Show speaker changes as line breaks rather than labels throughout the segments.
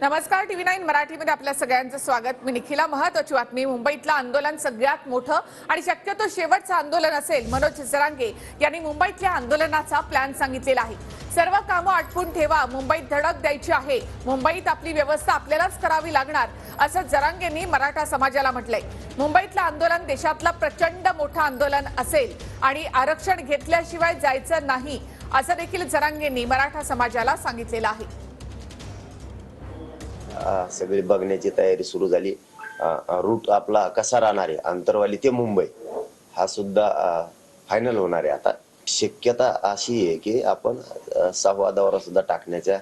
नमस्कार, TV9 मराठीमध्ये आपल्या सगळ्यांचं स्वागत। मी निखिला। महत्त्वाची बातमी, मुंबईतलं आंदोलन सगळ्यात मोठं आणि शक्यतो शेवटचं आंदोलन असेल। मनोज जरांगे यांनी मुंबईतल्या आंदोलनाचा प्लॅन सांगितलेला आहे। सर्व कामं आटपून ठेवा, मुंबईत धडक द्यायची आहे, मुंबईत आपली व्यवस्था आपल्यालाच करावी लागणार, असं जरांगेंनी मराठा समाजाला म्हटलंय। मुंबईतलं आंदोलन देशातलं प्रचंड मोठं आंदोलन असेल आणि आरक्षण घेतल्याशिवाय जायचं नाही, असं देखील जरांगेंनी मराठा समाजाला सांगितलेलं आहे।
सगळी बघण्याची तयारी सुरू झाली। रूट आपला कसा राहणार आहे, आंतरवाली ते मुंबई हा सुद्धा फायनल होणार आहे। आता शक्यता अशी आहे की आपण 6वा दौरा सुद्धा टाकण्याच्या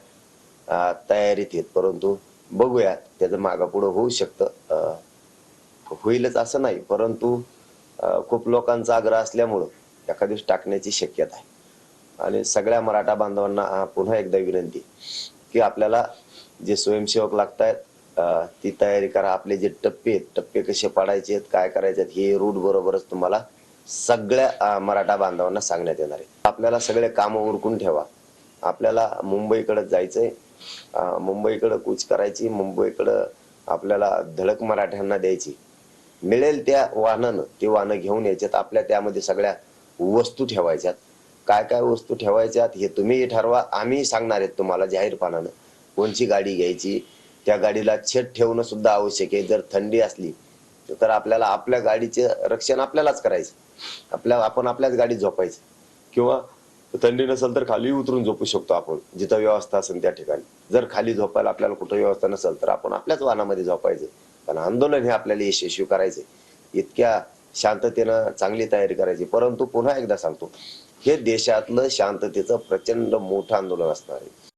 तयारीत आहेत, परंतु बघूया त्याचं मागापुढं होऊ शकतं, होईलच असं नाही, परंतु खूप लोकांचा आग्रह असल्यामुळं एका दिवस टाकण्याची शक्यता आहे। आणि सगळ्या मराठा बांधवांना पुन्हा एकदा विनंती की आपल्याला जे स्वयंसेवक लागतायत ती तयारी करा। आपले जे टप्पे कसे पाडायचे आहेत, काय करायचे आहेत, हे रूट बरोबरच तुम्हाला सगळ्या मराठा बांधवांना सांगण्यात येणार आहे। आपल्याला सगळे कामं उरकून ठेवा, आपल्याला मुंबईकडे जायचंय, मुंबईकडे कूच करायची, मुंबईकडे आपल्याला धडक मराठ्यांना द्यायची। मिळेल त्या वाहनानं ते वाहनं घेऊन यायच्यात, आपल्या त्यामध्ये सगळ्या वस्तू ठेवायच्यात। काय काय वस्तू ठेवायच्यात हे तुम्ही ठरवा, आम्ही सांगणार आहेत तुम्हाला जाहीरपणानं कोणची गाडी घ्यायची। त्या गाडीला छत ठेवणं सुद्धा आवश्यक आहे। जर थंडी असली तर आपल्याला आपल्या गाडीचे रक्षण आपल्यालाच करायचं, आपण आपल्याच गाडीत झोपायचं, किंवा थंडी नसेल तर खाली उतरून झोपू शकतो आपण जिथं व्यवस्था असेल त्या ठिकाणी। जर खाली झोपायला आपल्याला कुठं व्यवस्था नसेल तर आपण आपल्याच वाहनामध्ये झोपायचं, कारण आंदोलन हे आपल्याला यशस्वी करायचे। इतक्या शांततेनं चांगली तयारी करायची। परंतु पुन्हा एकदा सांगतो, हे देशातलं शांततेचं प्रचंड मोठं आंदोलन असणार आहे।